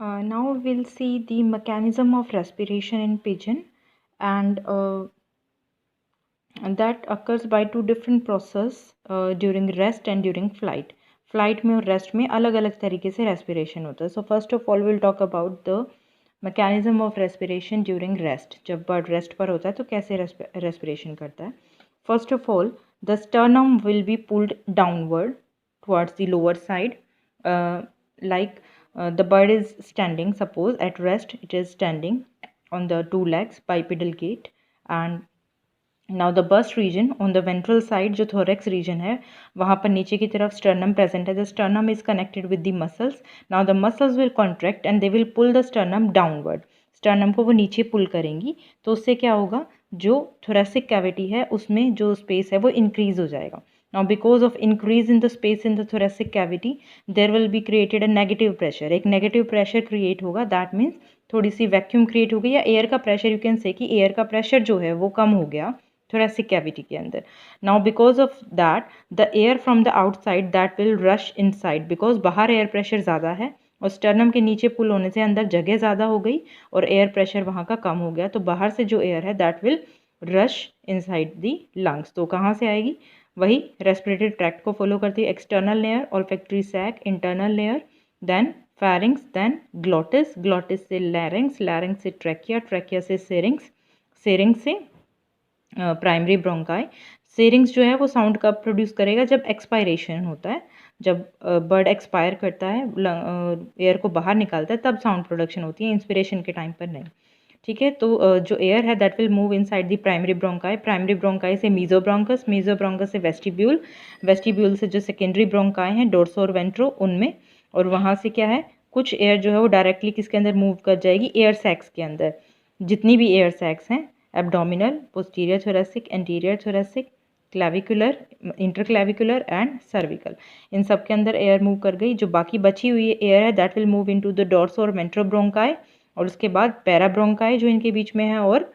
Now we'll see the mechanism of respiration in pigeon, and that occurs by two different process during rest and during flight. Flight में और rest में अलग अलग तरीके से respiration होता है. So first of all will talk about the mechanism of respiration during rest. जब बर्ड रेस्ट पर होता है तो कैसे रेस्पिरेशन करता है. First of all the sternum will be pulled downward towards the lower side, like the bird is standing, suppose at rest it is standing on the two legs, bipedal gait, and now the bust region on the ventral side, जो thorax region है वहाँ पर नीचे की तरफ sternum present है. The sternum is connected with the muscles. Now the muscles will contract and they will pull the sternum downward. sternum को वो नीचे pull करेंगी तो उससे क्या होगा, जो thoracic cavity है उसमें जो space है वो increase हो जाएगा. Now because of increase in the space in the thoracic cavity, there will be created a negative pressure. एक negative pressure create होगा. That means थोड़ी सी वैक्यूम क्रिएट हो गई या एयर का प्रेशर, यू कैन से कि एयर का pressure जो है वो कम हो गया thoracic cavity के अंदर. Now because of that the air from the outside that will rush inside, because बाहर एयर प्रेशर ज़्यादा है और स्टर्नम के नीचे पुल होने से अंदर जगह ज़्यादा हो गई और एयर प्रेशर वहाँ का कम हो गया, तो बाहर से जो एयर है that will rush inside the lungs. तो कहाँ से आएगी, वही रेस्पिरेटरी ट्रैक्ट को फॉलो करती है. External layer olfactory sac, internal layer, then pharynx, then glottis, glottis से लैरिंग्स, लैरिंग्स से ट्रैकिया, ट्रैकिया से सेरिंग्स, सेरिंग्स से प्राइमरी ब्रोंकाई. सेरिंग्स जो है वो साउंड कब प्रोड्यूस करेगा, जब एक्सपायरेशन होता है, जब बर्ड एक्सपायर करता है, एयर को बाहर निकालता है, तब साउंड प्रोडक्शन होती है, इंस्पिरेशन के टाइम पर नहीं. ठीक है, तो जो एयर है that will move inside the primary bronchi, primary bronchi से मीजोब्रोंकस, मीजोब्रोंकस से वेस्टिब्यूल, वेस्टिब्यूल से जो सेकेंडरी ब्रोंकाई हैं डोर्सो और वेंट्रो उनमें, और वहाँ से क्या है, कुछ एयर जो है वो डायरेक्टली किसके अंदर मूव कर जाएगी, एयर सैक्स के अंदर. जितनी भी एयर सैक्स हैं, abdominal, posterior thoracic, anterior thoracic, clavicular, interclavicular and cervical, इन सब के अंदर एयर मूव कर गई. जो बाकी बची हुई एयर है that will move into the dorso और वेंट्रो ब्रोंकाई, और उसके बाद पैरा ब्रोंकाई जो इनके बीच में है, और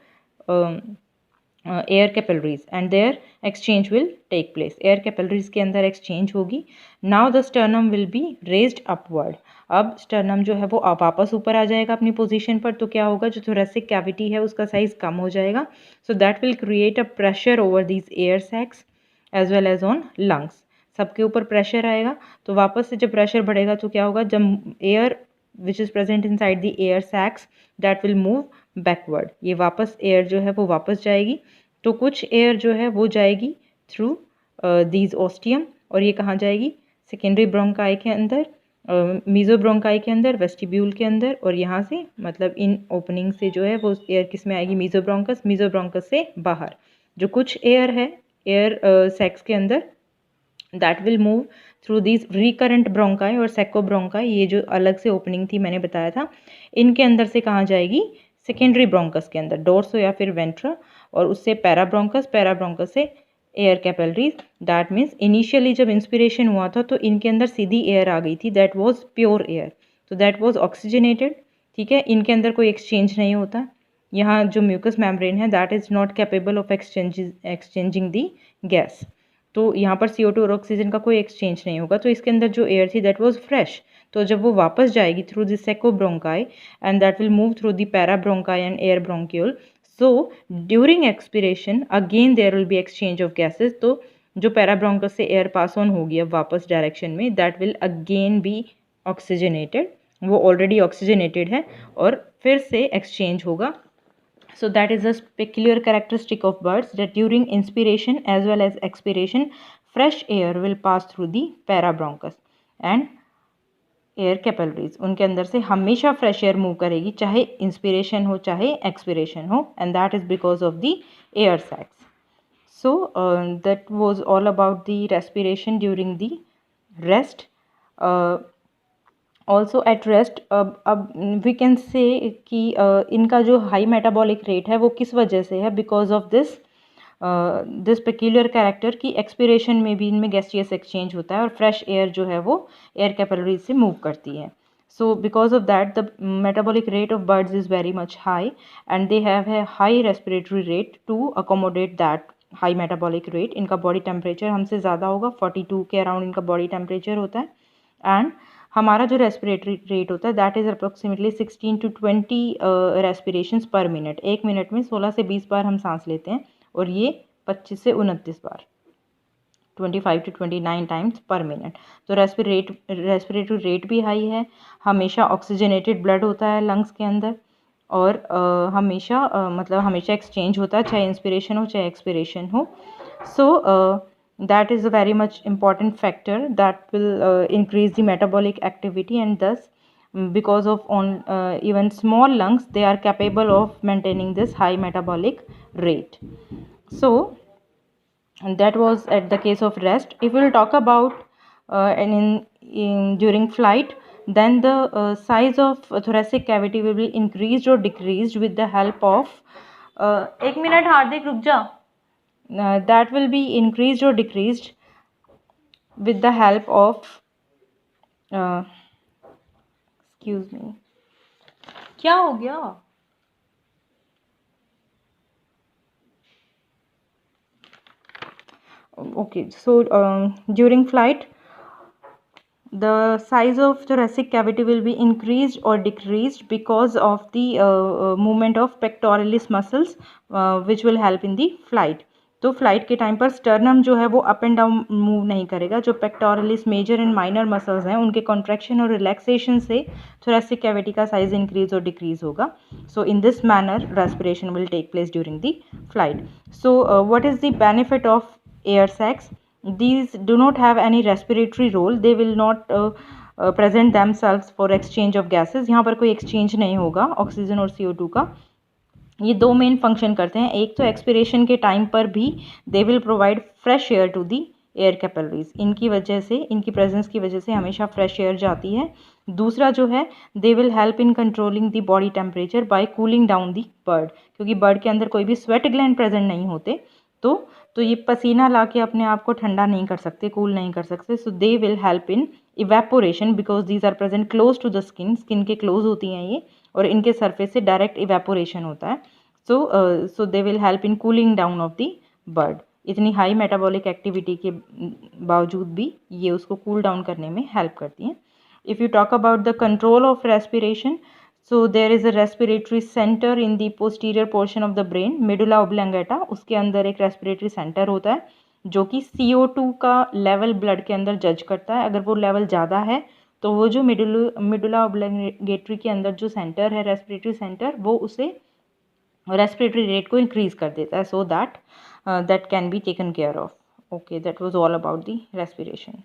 air capillaries, and there exchange will take place. Air capillaries के अंदर एक्सचेंज होगी. Now the sternum will be raised upward. अब स्टर्नम जो है वो वापस ऊपर आ जाएगा अपनी पोजीशन पर, तो क्या होगा, जो थोरेसिक कैविटी है उसका साइज कम हो जाएगा. So that will create a pressure over these air sacs as well as on lungs. सबके ऊपर प्रेशर आएगा, तो वापस से जब प्रेशर बढ़ेगा तो क्या होगा, जब air which is present in side the air sacs that will move backward. ये वापस एयर जो है वो वापस जाएगी, तो कुछ एयर जो है वो जाएगी थ्रू दीज ओस्टियम, और ये कहाँ जाएगी, सेकेंडरी ब्रोंकाई के अंदर, मीजो ब्रोंकाई के अंदर, वेस्टिब्यूल के अंदर, और यहाँ से मतलब इन ओपनिंग से जो है वो एयर किस में आएगी, मीजो ब्रोंकस से बाहर. जो कुछ एयर है एयर सैक्स के अंदर that will move through these recurrent bronchi और सेको ब्रोंकाई, ये जो अलग से ओपनिंग थी मैंने बताया था, इनके अंदर से कहाँ जाएगी, सेकेंडरी ब्रोंकस के अंदर, डोर्सो या फिर वेंट्रा, और उससे पैराब्रोंकस, पैराब्रोंकस से air capillaries. That means initially जब इंस्पिरेशन हुआ था तो इनके अंदर सीधी एयर आ गई थी, दैट वाज प्योर एयर, तो दैट वाज ऑक्सीजनेटेड. ठीक है, इनके अंदर कोई एक्सचेंज नहीं होता. यहाँ जो म्यूकस मेम्ब्रेन है that is not capable of exchanging the gas, तो यहाँ पर CO2 और ऑक्सीजन का कोई एक्सचेंज नहीं होगा. तो इसके अंदर जो एयर थी दैट वाज फ्रेश, तो जब वो वापस जाएगी through the seco bronchi and that will move through the para bronchi and air bronchiole. So during expiration again there will be exchange of gases. तो जो पैराब्रोंकस से एयर पास ऑन होगी अब वापस डायरेक्शन में, that will again be oxygenated, वो already oxygenated है और फिर से एक्सचेंज होगा. So that is a peculiar characteristic of birds, that during inspiration as well as expiration fresh air will pass through the parabronchus and air capillaries. उनके अंदर से हमेशा फ्रेश एयर मूव करेगी, चाहे इंस्पिरेशन हो चाहे एक्सपिरेशन हो, and that is because of the air sacs. So that was all about the respiration during the rest. Also at rest अब वी कैन से कि इनका जो हाई मेटाबॉलिक रेट है वो किस वजह से है, because of this peculiar character की एक्सपिरेशन में भी इनमें गैसियस एक्सचेंज होता है और फ्रेश एयर जो है वो एयर कैपिलरीज से मूव करती है. So because of that the metabolic rate of birds is very much high and they have a high respiratory rate to accommodate that high metabolic rate. इनका body temperature हमसे ज़्यादा होगा, 42 के around इनका body temperature होता है, and हमारा जो रेस्पिरेटरी रेट होता है that is approximately 16 to 20 respirations per minute. 1 minute में 16 से 20 बार हम सांस लेते हैं और ये 25 से 29 बार 25 to 29 टाइम्स पर मिनट। तो रेस्पिरेटरी रेट भी हाई है, हमेशा ऑक्सीजनेटेड ब्लड होता है लंग्स के अंदर और हमेशा मतलब हमेशा एक्सचेंज होता है, चाहे इंस्पिरेशन हो चाहे एक्सपिरेशन हो। सो that is a very much important factor that will increase the metabolic activity, and thus because of even small lungs they are capable of maintaining this high metabolic rate. So and that was at the case of rest. If we will talk about during flight, then the size of thoracic cavity will be increased or decreased with the help of एक minute हार्दिक रुक जा, that will be increased or decreased with the help of excuse me, क्या हो गया? Okay, so during flight the size of thoracic cavity will be increased or decreased because of the movement of pectoralis muscles which will help in the flight. तो flight के time पर sternum जो है वो up and down move नहीं करेगा। जो pectoralis major and minor muscles हैं उनके कॉन्ट्रैक्शन और रिलैक्सेशन से थोरेसिक कैविटी का साइज इंक्रीज और डिक्रीज होगा। So in this manner respiration will take place during the flight. So what is the benefit of air sacs? These do not have any respiratory role, they will not present themselves for exchange of gases। यहाँ पर कोई exchange नहीं होगा oxygen और CO2 का। ये दो main function करते हैं, एक तो एक्सपिरेशन के टाइम पर भी they will provide fresh air to the air capillaries, इनकी वजह से, इनकी प्रेजेंस की वजह से हमेशा फ्रेश एयर जाती है। दूसरा जो है दे will help in controlling the body temperature by cooling down the bird, क्योंकि बर्ड के अंदर कोई भी स्वेट ग्लैंड प्रेजेंट नहीं होते तो ये पसीना ला के अपने आप को ठंडा नहीं कर सकते, कूल नहीं कर सकते। So they will help in evaporation because these are present close to the skin, skin के क्लोज होती हैं ये और इनके सरफेस से डायरेक्ट इवेपोरेशन होता है। So they will help in cooling down of the bird. इतनी हाई मेटाबॉलिक एक्टिविटी के बावजूद भी ये उसको कूल डाउन करने में हेल्प करती हैं। If you talk about the control of respiration, so there is a respiratory center in the posterior portion of the brain, medulla oblongata, उसके अंदर एक respiratory center होता है जो कि CO2 का लेवल ब्लड के अंदर जज करता है। अगर वो लेवल ज़्यादा है तो वो जो मेडुला ओब्लोंगेटरी के अंदर जो सेंटर है रेस्पिरेटरी सेंटर, वो उसे रेस्पिरेटरी रेट को इंक्रीज कर देता है, so that can be taken care of. Okay, that was all about the respiration.